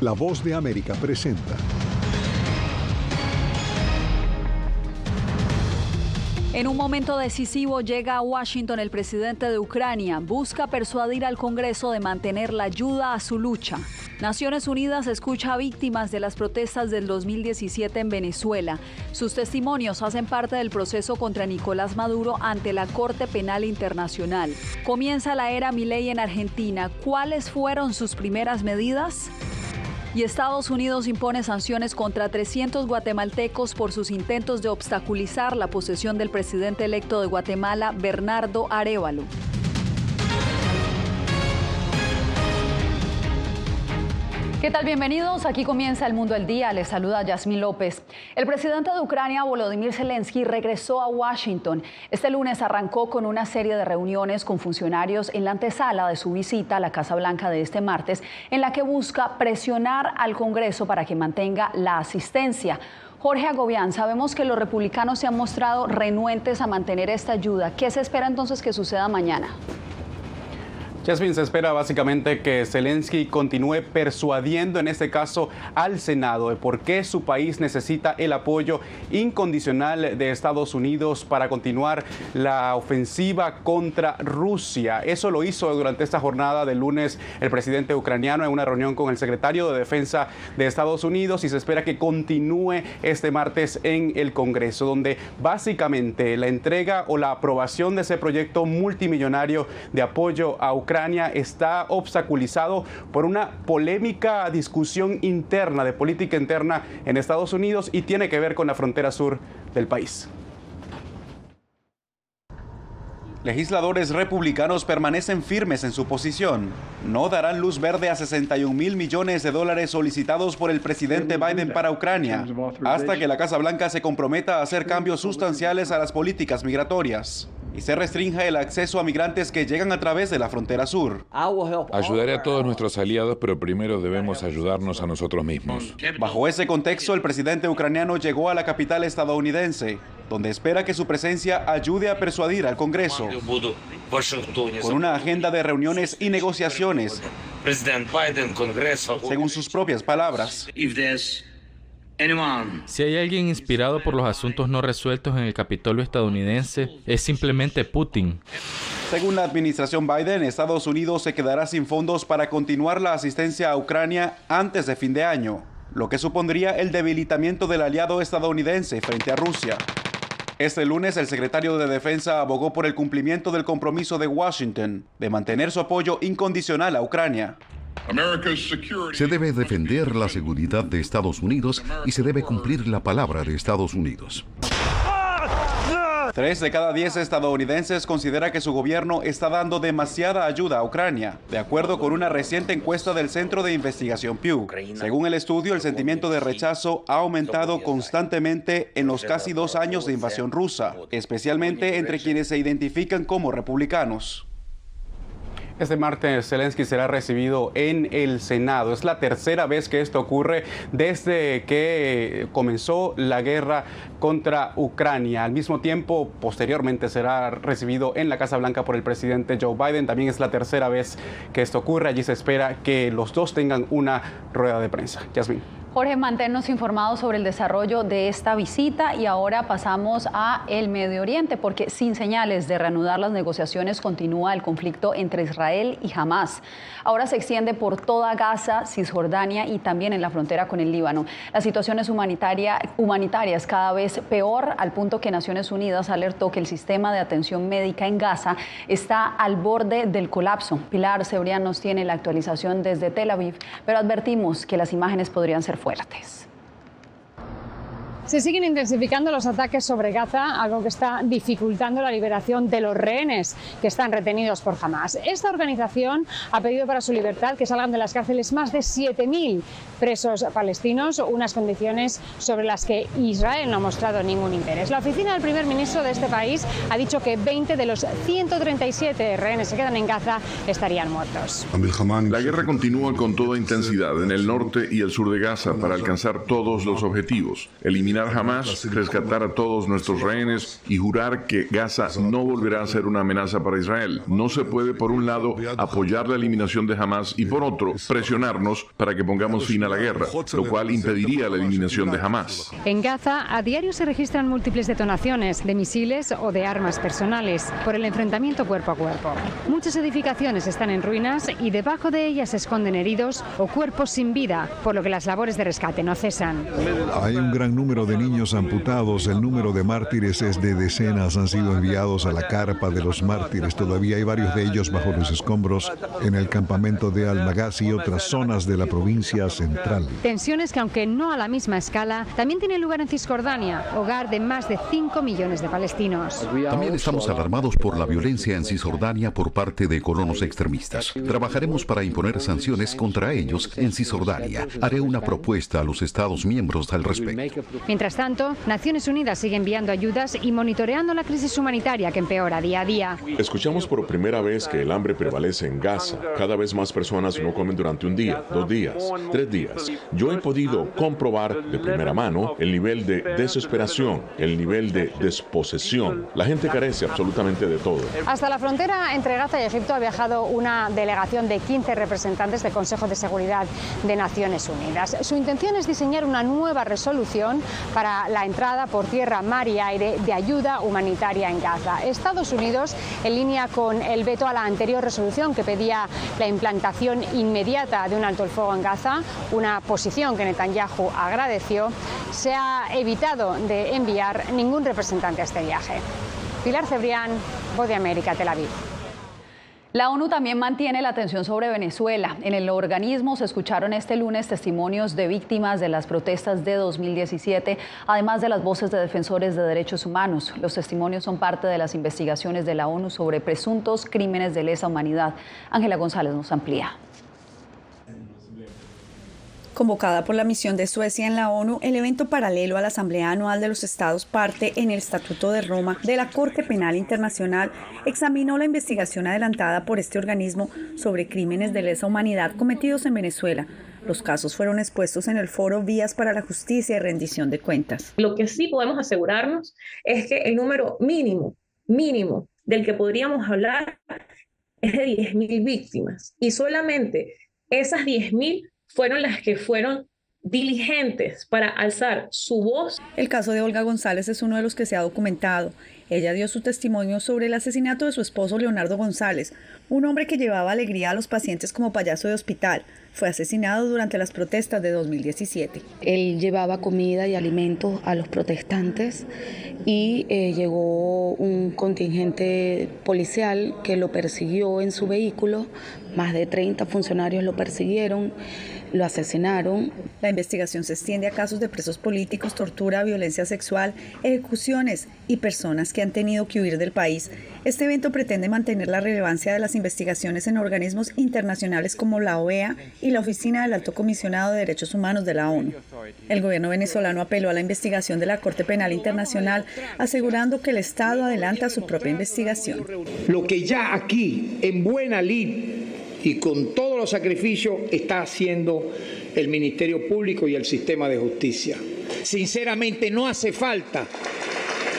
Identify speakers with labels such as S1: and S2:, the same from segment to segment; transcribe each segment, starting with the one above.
S1: La Voz de América presenta.
S2: En un momento decisivo llega a Washington el presidente de Ucrania. Busca persuadir al Congreso de mantener la ayuda a su lucha. Naciones Unidas escucha a víctimas de las protestas del 2017 en Venezuela. Sus testimonios hacen parte del proceso contra Nicolás Maduro ante la Corte Penal Internacional. Comienza la era Milei en Argentina. ¿Cuáles fueron sus primeras medidas? Y Estados Unidos impone sanciones contra 300 guatemaltecos por sus intentos de obstaculizar la posesión del presidente electo de Guatemala, Bernardo Arévalo. ¿Qué tal? Bienvenidos. Aquí comienza El Mundo al Día. Les saluda Yasmín López. El presidente de Ucrania, Volodymyr Zelensky, regresó a Washington. Este lunes arrancó con una serie de reuniones con funcionarios en la antesala de su visita a la Casa Blanca de este martes, en la que busca presionar al Congreso para que mantenga la asistencia. Jorge Agobián, sabemos que los republicanos se han mostrado renuentes a mantener esta ayuda. ¿Qué se espera entonces que suceda mañana?
S3: Yasmín, se espera básicamente que Zelensky continúe persuadiendo, en este caso, al Senado de por qué su país necesita el apoyo incondicional de Estados Unidos para continuar la ofensiva contra Rusia. Eso lo hizo durante esta jornada del lunes el presidente ucraniano en una reunión con el secretario de Defensa de Estados Unidos, y se espera que continúe este martes en el Congreso, donde básicamente la entrega o la aprobación de ese proyecto multimillonario de apoyo a Ucrania está obstaculizado por una polémica discusión interna, de política interna en Estados Unidos, y tiene que ver con la frontera sur del país. Legisladores republicanos permanecen firmes en su posición. No darán luz verde a 61,000 millones de dólares solicitados por el presidente Biden para Ucrania, hasta que la Casa Blanca se comprometa a hacer cambios sustanciales a las políticas migratorias y se restrinja el acceso a migrantes que llegan a través de la frontera sur.
S4: Ayudaré a todos nuestros aliados, pero primero debemos ayudarnos a nosotros mismos.
S3: Bajo ese contexto, el presidente ucraniano llegó a la capital estadounidense, donde espera que su presencia ayude a persuadir al Congreso, con una agenda de reuniones y negociaciones, según sus propias palabras.
S5: Si hay alguien inspirado por los asuntos no resueltos en el Capitolio estadounidense, es simplemente Putin.
S3: Según la administración Biden, Estados Unidos se quedará sin fondos para continuar la asistencia a Ucrania antes de fin de año, lo que supondría el debilitamiento del aliado estadounidense frente a Rusia. Este lunes, el secretario de Defensa abogó por el cumplimiento del compromiso de Washington de mantener su apoyo incondicional a Ucrania.
S6: Se debe defender la seguridad de Estados Unidos y se debe cumplir la palabra de Estados Unidos.
S3: 3 de cada 10 estadounidenses considera que su gobierno está dando demasiada ayuda a Ucrania, de acuerdo con una reciente encuesta del Centro de Investigación Pew. Según el estudio, el sentimiento de rechazo ha aumentado constantemente en los casi 2 años de invasión rusa, especialmente entre quienes se identifican como republicanos. Este martes Zelensky será recibido en el Senado. Es la tercera vez que esto ocurre desde que comenzó la guerra contra Ucrania. Al mismo tiempo, posteriormente será recibido en la Casa Blanca por el presidente Joe Biden. También es la tercera vez que esto ocurre. Allí se espera que los dos tengan una rueda de prensa. Yasmín.
S2: Jorge, manténnos informados sobre el desarrollo de esta visita, y ahora pasamos a el Medio Oriente, porque sin señales de reanudar las negociaciones continúa el conflicto entre Israel y Hamás. Ahora se extiende por toda Gaza, Cisjordania y también en la frontera con el Líbano. La situación es humanitaria es cada vez peor, al punto que Naciones Unidas alertó que el sistema de atención médica en Gaza está al borde del colapso. Pilar Cebrián nos tiene la actualización desde Tel Aviv, pero advertimos que las imágenes podrían ser fuertes.
S7: Se siguen intensificando los ataques sobre Gaza, algo que está dificultando la liberación de los rehenes que están retenidos por Hamás. Esta organización ha pedido para su libertad que salgan de las cárceles más de 7.000 presos palestinos, unas condiciones sobre las que Israel no ha mostrado ningún interés. La oficina del primer ministro de este país ha dicho que 20 de los 137 rehenes que quedan en Gaza estarían muertos.
S4: La guerra continúa con toda intensidad en el norte y el sur de Gaza para alcanzar todos los objetivos: eliminar
S8: eliminar Hamás, rescatar a todos nuestros rehenes y jurar que Gaza no volverá a ser una amenaza para Israel. No se puede, por un lado, apoyar la eliminación de Hamás y, por otro, presionarnos para que pongamos fin a la guerra, lo cual impediría la eliminación de Hamás.
S7: En Gaza, a diario se registran múltiples detonaciones de misiles o de armas personales por el enfrentamiento cuerpo a cuerpo. Muchas edificaciones están en ruinas y debajo de ellas se esconden heridos o cuerpos sin vida, por lo que las labores de rescate no cesan.
S1: Hay un gran número de niños amputados. El número de mártires es de decenas. Han sido enviados a la carpa de los mártires. Todavía hay varios de ellos bajo los escombros en el campamento de Al-Maghazi y otras zonas de la provincia central.
S7: Tensiones que, aunque no a la misma escala, también tienen lugar en Cisjordania, hogar de más de 5 millones de palestinos.
S6: También estamos alarmados por la violencia en Cisjordania por parte de colonos extremistas. Trabajaremos para imponer sanciones contra ellos en Cisjordania. Haré una propuesta a los Estados miembros al respecto.
S7: Mientras tanto, Naciones Unidas sigue enviando ayudas y monitoreando la crisis humanitaria que empeora día a día.
S9: Escuchamos por primera vez que el hambre prevalece en Gaza. Cada vez más personas no comen durante un día, 2 días, 3 días. Yo he podido comprobar de primera mano el nivel de desesperación, el nivel de desposesión. La gente carece absolutamente de todo.
S7: Hasta la frontera entre Gaza y Egipto ha viajado una delegación de 15 representantes del Consejo de Seguridad de Naciones Unidas. Su intención es diseñar una nueva resolución para la entrada por tierra, mar y aire de ayuda humanitaria en Gaza. Estados Unidos, en línea con el veto a la anterior resolución que pedía la implantación inmediata de un alto el fuego en Gaza, una posición que Netanyahu agradeció, se ha evitado de enviar ningún representante a este viaje. Pilar Cebrián, Voz de América, Tel Aviv.
S2: La ONU también mantiene la atención sobre Venezuela. En el organismo se escucharon este lunes testimonios de víctimas de las protestas de 2017, además de las voces de defensores de derechos humanos. Los testimonios son parte de las investigaciones de la ONU sobre presuntos crímenes de lesa humanidad. Ángela González nos amplía.
S10: Convocada por la misión de Suecia en la ONU, el evento paralelo a la Asamblea Anual de los Estados parte en el Estatuto de Roma de la Corte Penal Internacional examinó la investigación adelantada por este organismo sobre crímenes de lesa humanidad cometidos en Venezuela. Los casos fueron expuestos en el foro Vías para la Justicia y Rendición de Cuentas.
S11: Lo que sí podemos asegurarnos es que el número mínimo del que podríamos hablar es de 10.000 víctimas y solamente esas 10.000 fueron las que fueron diligentes para alzar su voz.
S10: El caso de Olga González es uno de los que se ha documentado. Ella dio su testimonio sobre el asesinato de su esposo Leonardo González, un hombre que llevaba alegría a los pacientes como payaso de hospital. Fue asesinado durante las protestas de 2017.
S12: Él llevaba comida y alimentos a los protestantes y llegó un contingente policial que lo persiguió en su vehículo. Más de 30 funcionarios lo persiguieron, lo asesinaron.
S10: La investigación se extiende a casos de presos políticos, tortura, violencia sexual, ejecuciones y personas que han tenido que huir del país. Este evento pretende mantener la relevancia de las investigaciones en organismos internacionales como la OEA y la Oficina del Alto Comisionado de Derechos Humanos de la ONU. El gobierno venezolano apeló a la investigación de la Corte Penal Internacional, asegurando que el Estado adelanta su propia investigación.
S13: Lo que ya aquí, en buena lid y con todos los sacrificios, está haciendo el Ministerio Público y el sistema de justicia. Sinceramente, no hace falta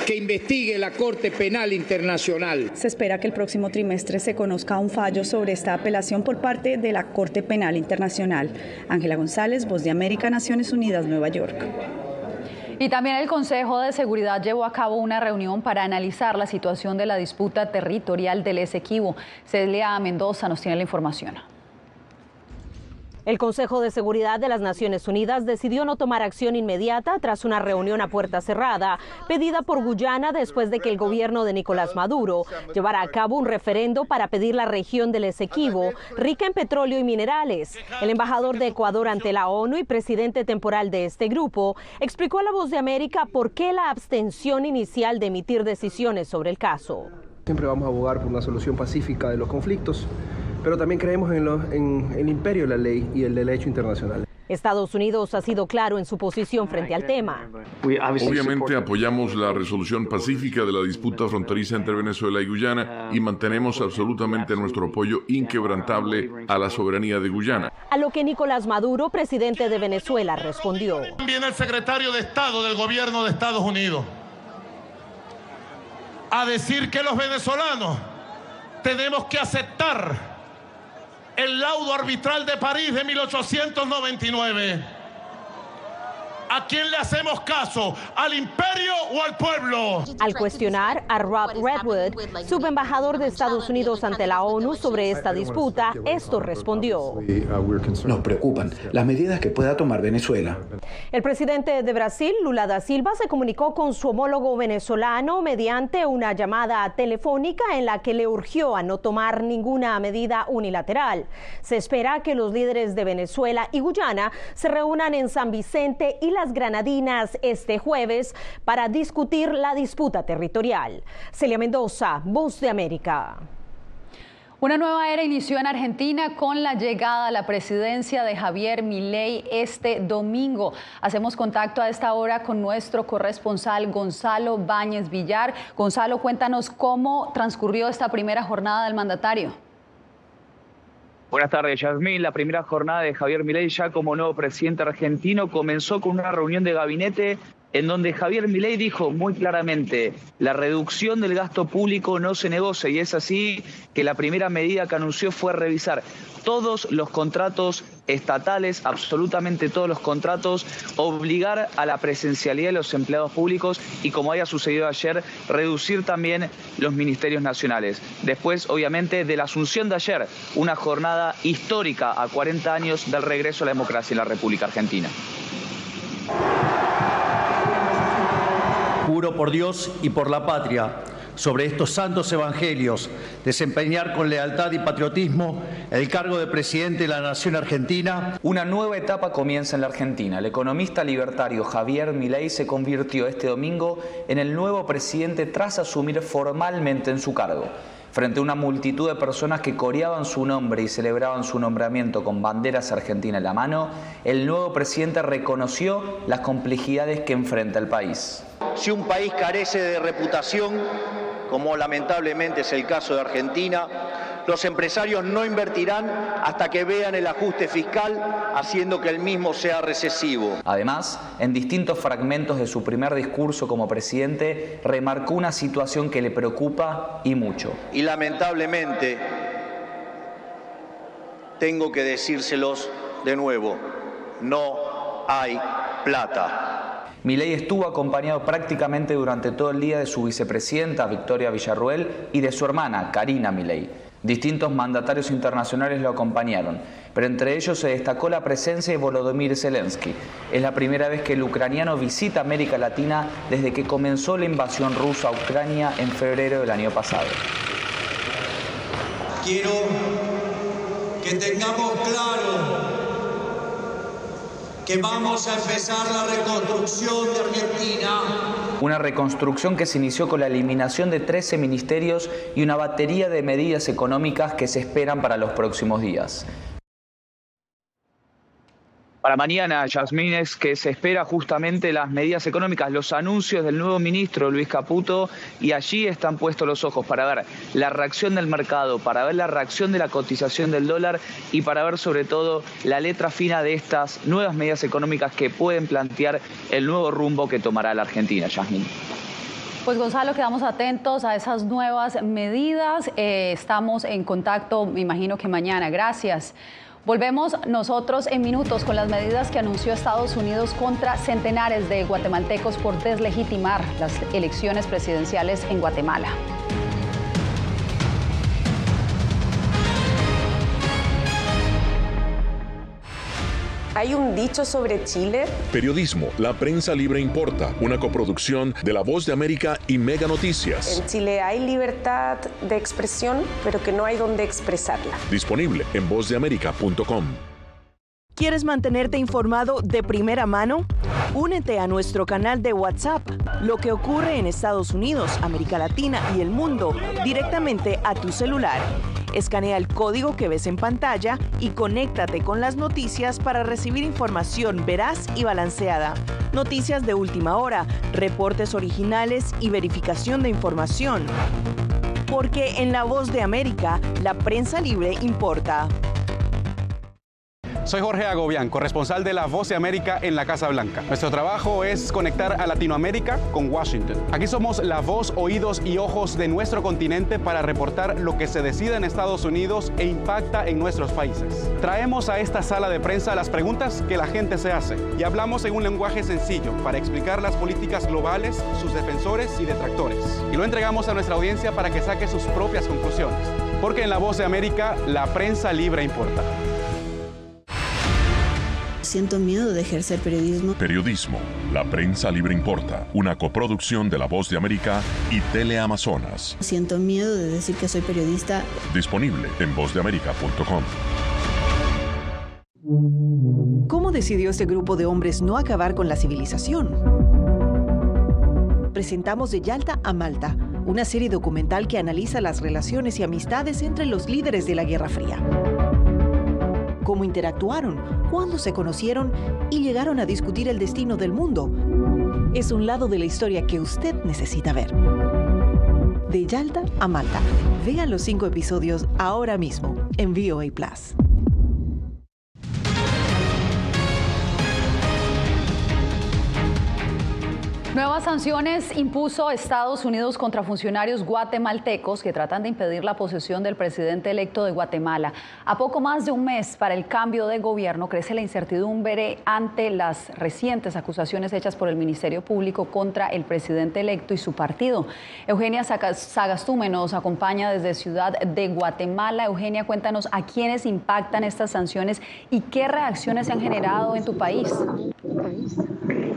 S13: que investigue la Corte Penal Internacional.
S10: Se espera que el próximo trimestre se conozca un fallo sobre esta apelación por parte de la Corte Penal Internacional. Ángela González, Voz de América, Naciones Unidas, Nueva York.
S2: Y también el Consejo de Seguridad llevó a cabo una reunión para analizar la situación de la disputa territorial del Esequibo. Celia Mendoza nos tiene la información.
S14: El Consejo de Seguridad de las Naciones Unidas decidió no tomar acción inmediata tras una reunión a puerta cerrada pedida por Guyana después de que el gobierno de Nicolás Maduro llevara a cabo un referendo para pedir la región del Esequibo, rica en petróleo y minerales. El embajador de Ecuador ante la ONU y presidente temporal de este grupo explicó a La Voz de América por qué la abstención inicial de emitir decisiones sobre el caso.
S15: Siempre vamos a abogar por una solución pacífica de los conflictos, pero también creemos en el imperio de la ley y el derecho internacional.
S14: Estados Unidos ha sido claro en su posición frente al tema.
S8: Obviamente apoyamos la resolución pacífica de la disputa fronteriza entre Venezuela y Guyana y mantenemos absolutamente nuestro apoyo inquebrantable a la soberanía de Guyana.
S14: A lo que Nicolás Maduro, presidente de Venezuela, respondió.
S16: Viene el secretario de Estado del gobierno de Estados Unidos a decir que los venezolanos tenemos que aceptar el laudo arbitral de París de 1899. ¿A quién le hacemos caso? ¿Al imperio o al pueblo?
S14: Al cuestionar a Rob Redwood, subembajador de Estados Unidos ante la ONU sobre esta disputa, esto respondió.
S17: Nos preocupan las medidas que pueda tomar Venezuela.
S14: El presidente de Brasil, Lula da Silva, se comunicó con su homólogo venezolano mediante una llamada telefónica en la que le urgió a no tomar ninguna medida unilateral. Se espera que los líderes de Venezuela y Guyana se reúnan en San Vicente y las Granadinas este jueves para discutir la disputa territorial. Celia Mendoza, Voz de América.
S2: Una nueva era inició en Argentina con la llegada a la presidencia de Javier Milei este domingo. Hacemos contacto a esta hora con nuestro corresponsal Gonzalo Báñez Villar. Gonzalo, cuéntanos cómo transcurrió esta primera jornada del mandatario.
S18: Buenas tardes, Yasmín. La primera jornada de Javier Milei ya como nuevo presidente argentino comenzó con una reunión de gabinete en donde Javier Milei dijo muy claramente: la reducción del gasto público no se negocia, y es así que la primera medida que anunció fue revisar todos los contratos estatales, absolutamente todos los contratos, obligar a la presencialidad de los empleados públicos y, como haya sucedido ayer, reducir también los ministerios nacionales. Después, obviamente, de la asunción de ayer, una jornada histórica a 40 años del regreso a la democracia en la República Argentina.
S19: Juro por Dios y por la patria, sobre estos santos evangelios, desempeñar con lealtad y patriotismo el cargo de presidente de la Nación Argentina.
S18: Una nueva etapa comienza en la Argentina. El economista libertario Javier Milei se convirtió este domingo en el nuevo presidente tras asumir formalmente en su cargo. Frente a una multitud de personas que coreaban su nombre y celebraban su nombramiento con banderas argentinas en la mano, el nuevo presidente reconoció las complejidades que enfrenta el país.
S19: Si un país carece de reputación, como lamentablemente es el caso de Argentina, los empresarios no invertirán hasta que vean el ajuste fiscal, haciendo que el mismo sea recesivo.
S18: Además, en distintos fragmentos de su primer discurso como presidente, remarcó una situación que le preocupa y mucho.
S19: Y lamentablemente, tengo que decírselos de nuevo, no hay plata.
S18: Milei estuvo acompañado prácticamente durante todo el día de su vicepresidenta, Victoria Villarruel, y de su hermana, Karina Milei. Distintos mandatarios internacionales lo acompañaron, pero entre ellos se destacó la presencia de Volodymyr Zelensky. Es la primera vez que el ucraniano visita América Latina desde que comenzó la invasión rusa a Ucrania en febrero del año pasado.
S20: Quiero que tengamos claro que vamos a empezar la reconstrucción de Argentina.
S18: Una reconstrucción que se inició con la eliminación de 13 ministerios y una batería de medidas económicas que se esperan para los próximos días. Para mañana, Yasmín, es que se espera justamente las medidas económicas, los anuncios del nuevo ministro Luis Caputo, y allí están puestos los ojos para ver la reacción del mercado, para ver la reacción de la cotización del dólar y para ver sobre todo la letra fina de estas nuevas medidas económicas que pueden plantear el nuevo rumbo que tomará la Argentina, Yasmín.
S2: Pues Gonzalo, quedamos atentos a esas nuevas medidas. Estamos en contacto, me imagino que mañana. Gracias. Volvemos nosotros en minutos con las medidas que anunció Estados Unidos contra centenares de guatemaltecos por deslegitimar las elecciones presidenciales en Guatemala.
S21: ¿Hay un dicho sobre Chile?
S9: Periodismo, la prensa libre importa, una coproducción de La Voz de América y Mega Noticias.
S21: En Chile hay libertad de expresión, pero que no hay donde expresarla.
S9: Disponible en vozdeamerica.com.
S22: ¿Quieres mantenerte informado de primera mano? Únete a nuestro canal de WhatsApp. Lo que ocurre en Estados Unidos, América Latina y el mundo directamente a tu celular. Escanea el código que ves en pantalla y conéctate con las noticias para recibir información veraz y balanceada. Noticias de última hora, reportes originales y verificación de información. Porque en La Voz de América, la prensa libre importa.
S3: Soy Jorge Agobián, corresponsal de La Voz de América en la Casa Blanca. Nuestro trabajo es conectar a Latinoamérica con Washington. Aquí somos la voz, oídos y ojos de nuestro continente para reportar lo que se decide en Estados Unidos e impacta en nuestros países. Traemos a esta sala de prensa las preguntas que la gente se hace y hablamos en un lenguaje sencillo para explicar las políticas globales, sus defensores y detractores. Y lo entregamos a nuestra audiencia para que saque sus propias conclusiones. Porque en La Voz de América, la prensa libre importa.
S5: Siento miedo de ejercer periodismo.
S9: Periodismo, la prensa libre importa, una coproducción de La Voz de América y Teleamazonas.
S5: Siento miedo de decir que soy periodista.
S9: Disponible en vozdeamerica.com.
S23: ¿Cómo decidió este grupo de hombres no acabar con la civilización? Presentamos De Yalta a Malta, una serie documental que analiza las relaciones y amistades entre los líderes de la Guerra Fría. Cómo interactuaron, cuándo se conocieron y llegaron a discutir el destino del mundo. Es un lado de la historia que usted necesita ver. De Yalta a Malta. Vean los 5 episodios ahora mismo en VOA Plus.
S2: Nuevas sanciones impuso Estados Unidos contra funcionarios guatemaltecos que tratan de impedir la posesión del presidente electo de Guatemala. A poco más de un mes para el cambio de gobierno, crece la incertidumbre ante las recientes acusaciones hechas por el Ministerio Público contra el presidente electo y su partido. Eugenia Sagastume nos acompaña desde Ciudad de Guatemala. Eugenia, cuéntanos a quiénes impactan estas sanciones y qué reacciones se han generado en tu país.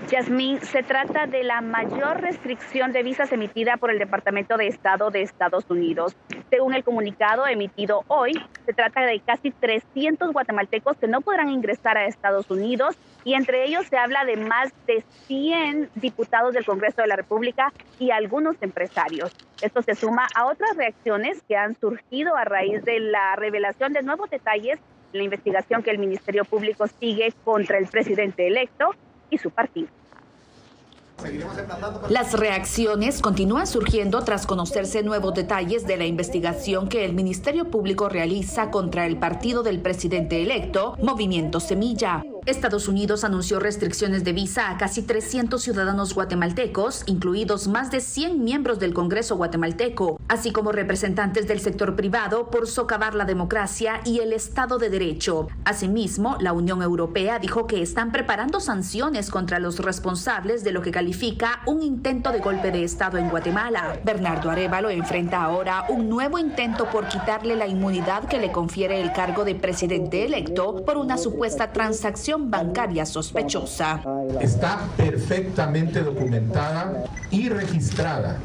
S24: Yasmín, se trata de la mayor restricción de visas emitida por el Departamento de Estado de Estados Unidos. Según el comunicado emitido hoy, se trata de casi 300 guatemaltecos que no podrán ingresar a Estados Unidos y entre ellos se habla de más de 100 diputados del Congreso de la República y algunos empresarios. Esto se suma a otras reacciones que han surgido a raíz de la revelación de nuevos detalles en la investigación que el Ministerio Público sigue contra el presidente electo y su partido.
S25: Las reacciones continúan surgiendo tras conocerse nuevos detalles de la investigación que el Ministerio Público realiza contra el partido del presidente electo, Movimiento Semilla. Estados Unidos anunció restricciones de visa a casi 300 ciudadanos guatemaltecos, incluidos más de 100 miembros del Congreso guatemalteco, así como representantes del sector privado por socavar la democracia y el Estado de Derecho. Asimismo, la Unión Europea dijo que están preparando sanciones contra los responsables de lo que califica un intento de golpe de Estado en Guatemala. Bernardo Arévalo enfrenta ahora un nuevo intento por quitarle la inmunidad que le confiere el cargo de presidente electo por una supuesta transacción bancaria sospechosa.
S26: Está perfectamente documentada y registrada,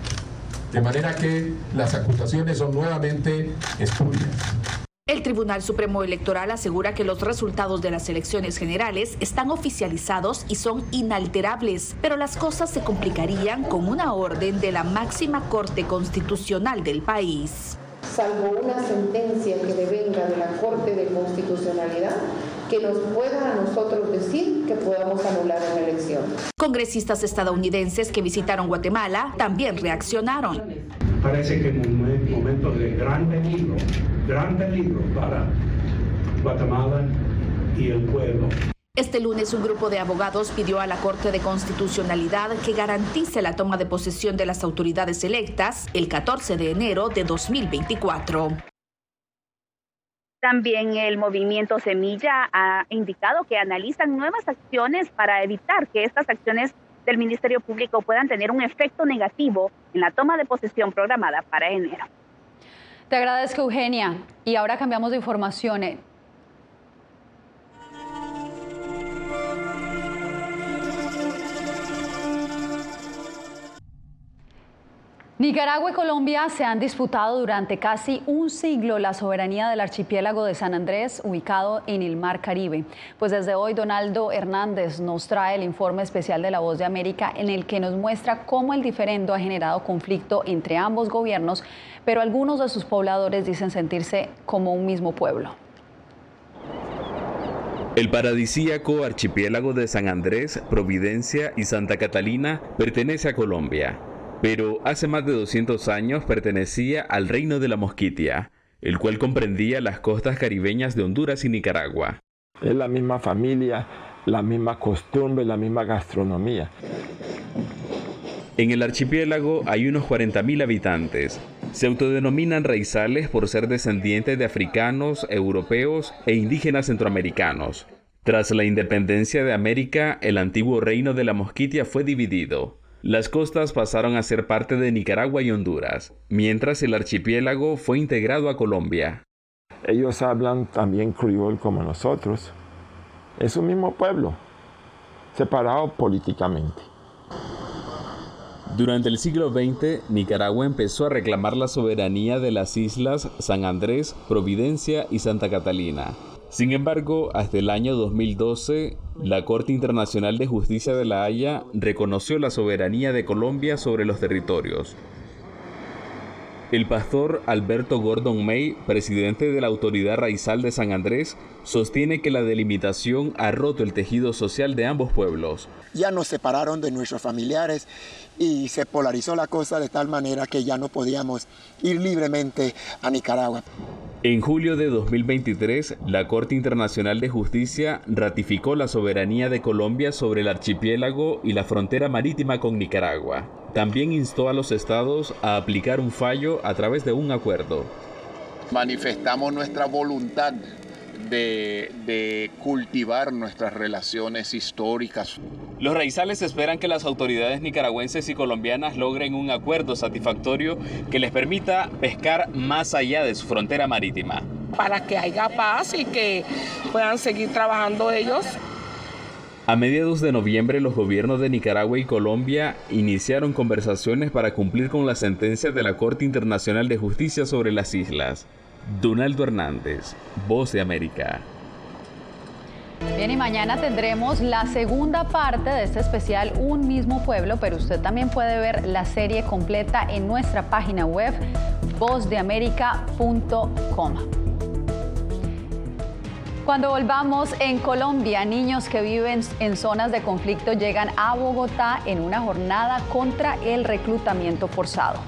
S26: de manera que las acusaciones son nuevamente espurias.
S25: El Tribunal Supremo Electoral asegura que los resultados de las elecciones generales están oficializados y son inalterables, pero las cosas se complicarían con una orden de la máxima Corte Constitucional del país.
S27: Salvo una sentencia que devenga de la Corte de Constitucionalidad, que nos pueda a nosotros decir que podamos anular una elección.
S25: Congresistas estadounidenses que visitaron Guatemala también reaccionaron.
S28: Parece que es un momento de gran peligro para Guatemala y el pueblo.
S25: Este lunes un grupo de abogados pidió a la Corte de Constitucionalidad que garantice la toma de posesión de las autoridades electas el 14 de enero de 2024.
S24: También el Movimiento Semilla ha indicado que analizan nuevas acciones para evitar que estas acciones del Ministerio Público puedan tener un efecto negativo en la toma de posesión programada para enero.
S2: Te agradezco, Eugenia. Y ahora cambiamos de información. Nicaragua y Colombia se han disputado durante casi un siglo la soberanía del archipiélago de San Andrés, ubicado en el Mar Caribe. Pues desde hoy, Donaldo Hernández nos trae el informe especial de La Voz de América, en el que nos muestra cómo el diferendo ha generado conflicto entre ambos gobiernos, pero algunos de sus pobladores dicen sentirse como un mismo pueblo.
S1: El paradisíaco archipiélago de San Andrés, Providencia y Santa Catalina pertenece a Colombia, pero hace más de 200 años pertenecía al Reino de la Mosquitia, el cual comprendía las costas caribeñas de Honduras y Nicaragua.
S4: Es la misma familia, la misma costumbre, la misma gastronomía.
S1: En el archipiélago hay unos 40.000 habitantes. Se autodenominan raizales por ser descendientes de africanos, europeos e indígenas centroamericanos. Tras la independencia de América, el antiguo Reino de la Mosquitia fue dividido. Las costas pasaron a ser parte de Nicaragua y Honduras, mientras el archipiélago fue integrado a Colombia.
S4: Ellos hablan también criol como nosotros. Es un mismo pueblo, separado políticamente.
S1: Durante el siglo XX, Nicaragua empezó a reclamar la soberanía de las islas San Andrés, Providencia y Santa Catalina. Sin embargo, hasta el año 2012, la Corte Internacional de Justicia de La Haya reconoció la soberanía de Colombia sobre los territorios. El pastor Alberto Gordon May, presidente de la Autoridad Raizal de San Andrés, sostiene que la delimitación ha roto el tejido social de ambos pueblos.
S6: Ya nos separaron de nuestros familiares y se polarizó la cosa de tal manera que ya no podíamos ir libremente a Nicaragua.
S1: En julio de 2023, la Corte Internacional de Justicia ratificó la soberanía de Colombia sobre el archipiélago y la frontera marítima con Nicaragua. También instó a los estados a aplicar un fallo a través de un acuerdo.
S7: Manifestamos nuestra voluntad de cultivar nuestras relaciones históricas.
S1: Los raizales esperan que las autoridades nicaragüenses y colombianas logren un acuerdo satisfactorio que les permita pescar más allá de su frontera marítima.
S10: Para que haya paz y que puedan seguir trabajando ellos.
S1: A mediados de noviembre, los gobiernos de Nicaragua y Colombia iniciaron conversaciones para cumplir con la sentencia de la Corte Internacional de Justicia sobre las islas. Donaldo Hernández, Voz de América.
S2: Bien, y mañana tendremos la segunda parte de este especial Un Mismo Pueblo, pero usted también puede ver la serie completa en nuestra página web vozdeamerica.com. Cuando volvamos, en Colombia, niños que viven en zonas de conflicto llegan a Bogotá en una jornada contra el reclutamiento forzado.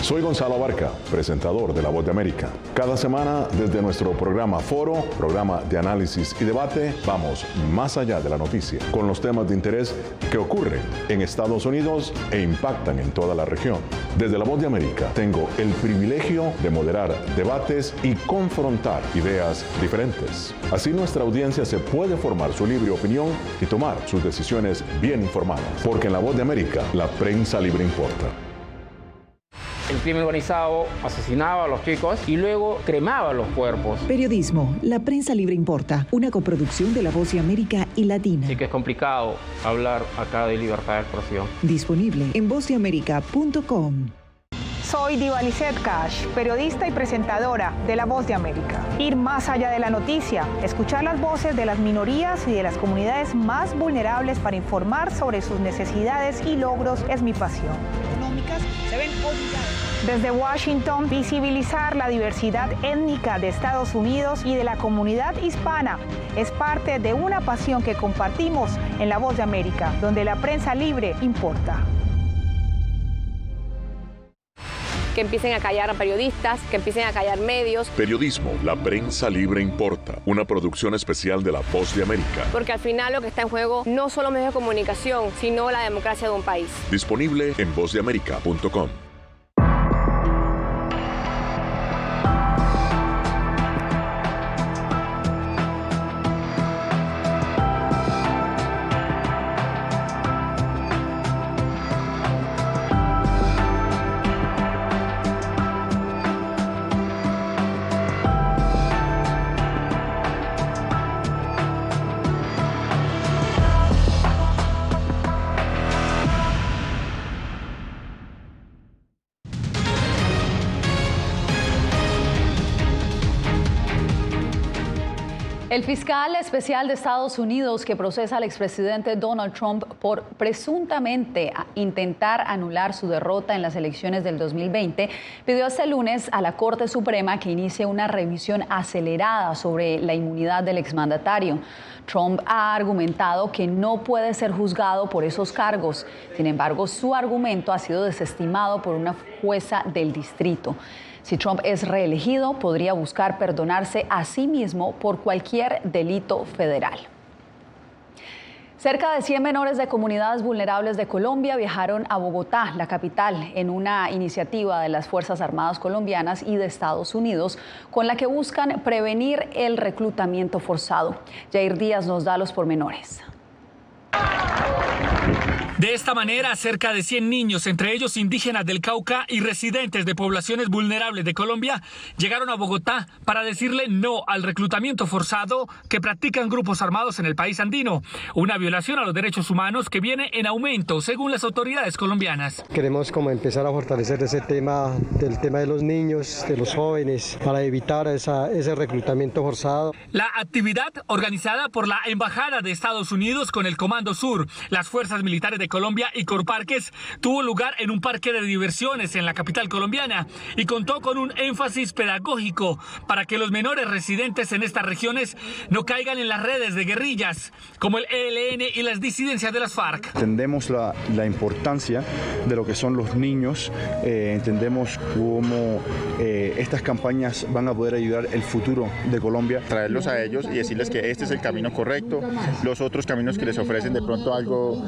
S11: Soy Gonzalo Abarca, presentador de La Voz de América. Cada semana, desde nuestro programa Foro, programa de análisis y debate, vamos más allá de la noticia, con los temas de interés que ocurren en Estados Unidos e impactan en toda la región. Desde La Voz de América, tengo el privilegio de moderar debates y confrontar ideas diferentes. Así nuestra audiencia se puede formar su libre opinión y tomar sus decisiones bien informadas. Porque en La Voz de América, la prensa libre importa.
S12: El crimen organizado asesinaba a los chicos y luego cremaba los cuerpos.
S23: Periodismo, la prensa libre importa, una coproducción de La Voz de América y Latina.
S12: Así que es complicado hablar acá de libertad de expresión.
S23: Disponible en vozdeamerica.com.
S13: Soy Diva Lizeth Cash, periodista y presentadora de La Voz de América. Ir más allá de la noticia, escuchar las voces de las minorías y de las comunidades más vulnerables para informar sobre sus necesidades y logros es mi pasión. Económicas se ven obligadas. Desde Washington, visibilizar la diversidad étnica de Estados Unidos y de la comunidad hispana es parte de una pasión que compartimos en La Voz de América, donde la prensa libre importa.
S29: Que empiecen a callar a periodistas, que empiecen a callar medios.
S9: Periodismo, la prensa libre importa. Una producción especial de La Voz de América.
S29: Porque al final lo que está en juego no solo medios de comunicación, sino la democracia de un país.
S9: Disponible en vozdeamerica.com.
S2: El fiscal especial de Estados Unidos que procesa al expresidente Donald Trump por presuntamente intentar anular su derrota en las elecciones del 2020 pidió este lunes a la Corte Suprema que inicie una revisión acelerada sobre la inmunidad del exmandatario. Trump ha argumentado que no puede ser juzgado por esos cargos. Sin embargo, su argumento ha sido desestimado por una jueza del distrito. Si Trump es reelegido, podría buscar perdonarse a sí mismo por cualquier delito federal. Cerca de 100 menores de comunidades vulnerables de Colombia viajaron a Bogotá, la capital, en una iniciativa de las Fuerzas Armadas colombianas y de Estados Unidos, con la que buscan prevenir el reclutamiento forzado. Jair Díaz nos da los pormenores.
S8: De esta manera, cerca de 100 niños, entre ellos indígenas del Cauca y residentes de poblaciones vulnerables de Colombia, llegaron a Bogotá para decirle no al reclutamiento forzado que practican grupos armados en el país andino, una violación a los derechos humanos que viene en aumento según las autoridades colombianas.
S14: Queremos como empezar a fortalecer ese tema, del tema de los niños, de los jóvenes, para evitar ese reclutamiento forzado.
S8: La actividad organizada por la Embajada de Estados Unidos con el Comando Sur, las Fuerzas Militares de Colombia y Corparques tuvo lugar en un parque de diversiones en la capital colombiana y contó con un énfasis pedagógico para que los menores residentes en estas regiones no caigan en las redes de guerrillas como el ELN y las disidencias de las FARC.
S15: Entendemos la importancia de lo que son los niños, entendemos cómo estas campañas van a poder ayudar el futuro de Colombia.
S16: Traerlos a ellos y decirles que este es el camino correcto, los otros caminos que les ofrecen de pronto algo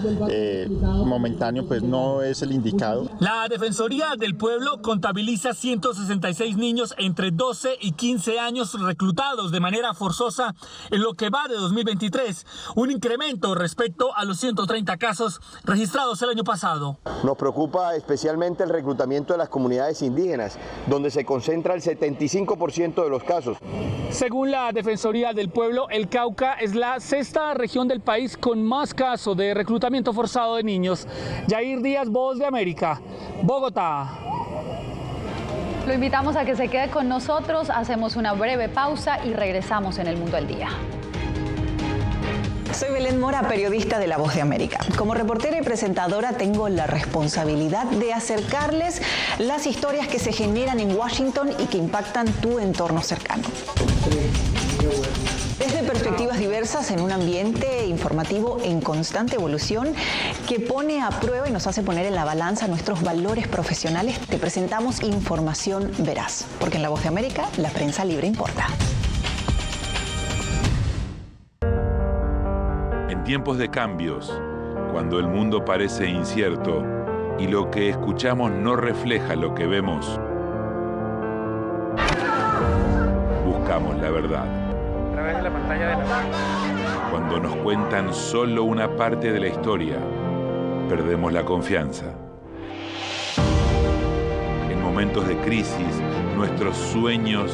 S16: momentáneo pues no es el indicado.
S8: La Defensoría del Pueblo contabiliza 166 niños entre 12 y 15 años reclutados de manera forzosa en lo que va de 2023, un incremento respecto a los 130 casos registrados el año pasado.
S17: Nos preocupa especialmente el reclutamiento de las comunidades indígenas, donde se concentra el 75% de los casos.
S8: Según la Defensoría del Pueblo, el Cauca es la sexta región del país con más casos de reclutamiento forzado de niños. Jair Díaz, Voz de América, Bogotá.
S2: Lo invitamos a que se quede con nosotros, hacemos una breve pausa y regresamos en El Mundo al Día.
S23: Soy Belén Mora, periodista de La Voz de América. Como reportera y presentadora tengo la responsabilidad de acercarles las historias que se generan en Washington y que impactan tu entorno cercano. Desde perspectivas diversas en un ambiente informativo en constante evolución que pone a prueba y nos hace poner en la balanza nuestros valores profesionales, te presentamos información veraz, porque en La Voz de América la prensa libre importa.
S18: En tiempos de cambios, cuando el mundo parece incierto y lo que escuchamos no refleja lo que vemos, buscamos la verdad.
S12: La pantalla de la...
S18: Cuando nos cuentan solo una parte de la historia, perdemos la confianza. En momentos de crisis, nuestros sueños,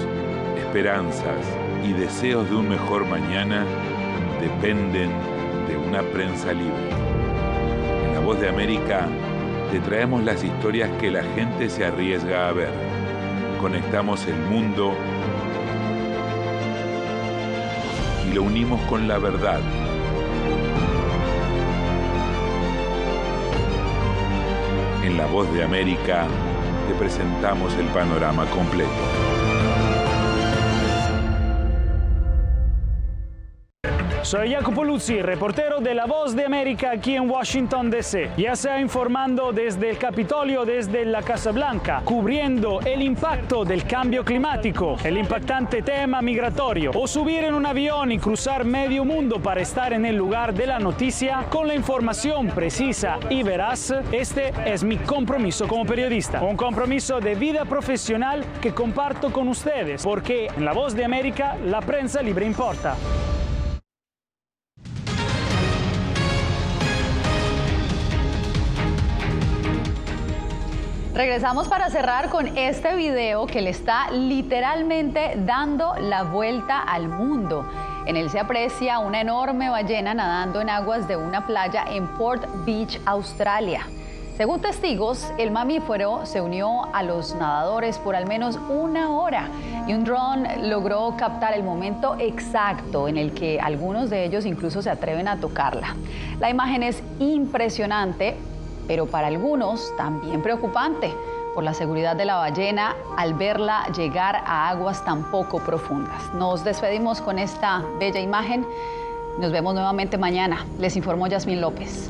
S18: esperanzas y deseos de un mejor mañana dependen de una prensa libre. En La Voz de América te traemos las historias que la gente se arriesga a ver. Conectamos el mundo y lo unimos con la verdad. En La Voz de América te presentamos el panorama completo.
S8: Soy Jacopo Luzzi, reportero de La Voz de América aquí en Washington, D.C. Ya sea informando desde el Capitolio, desde la Casa Blanca, cubriendo el impacto del cambio climático, el impactante tema migratorio, o subir en un avión y cruzar medio mundo para estar en el lugar de la noticia con la información precisa y veraz, este es mi compromiso como periodista. Un compromiso de vida profesional que comparto con ustedes, porque en La Voz de América la prensa libre importa.
S2: Regresamos para cerrar con este video que le está literalmente dando la vuelta al mundo. En él se aprecia una enorme ballena nadando en aguas de una playa en Port Beach, Australia. Según testigos, el mamífero se unió a los nadadores por al menos 1 hora y un dron logró captar el momento exacto en el que algunos de ellos incluso se atreven a tocarla. La imagen es impresionante, pero para algunos también preocupante por la seguridad de la ballena al verla llegar a aguas tan poco profundas. Nos despedimos con esta bella imagen. Nos vemos nuevamente mañana. Les informó Yasmín López.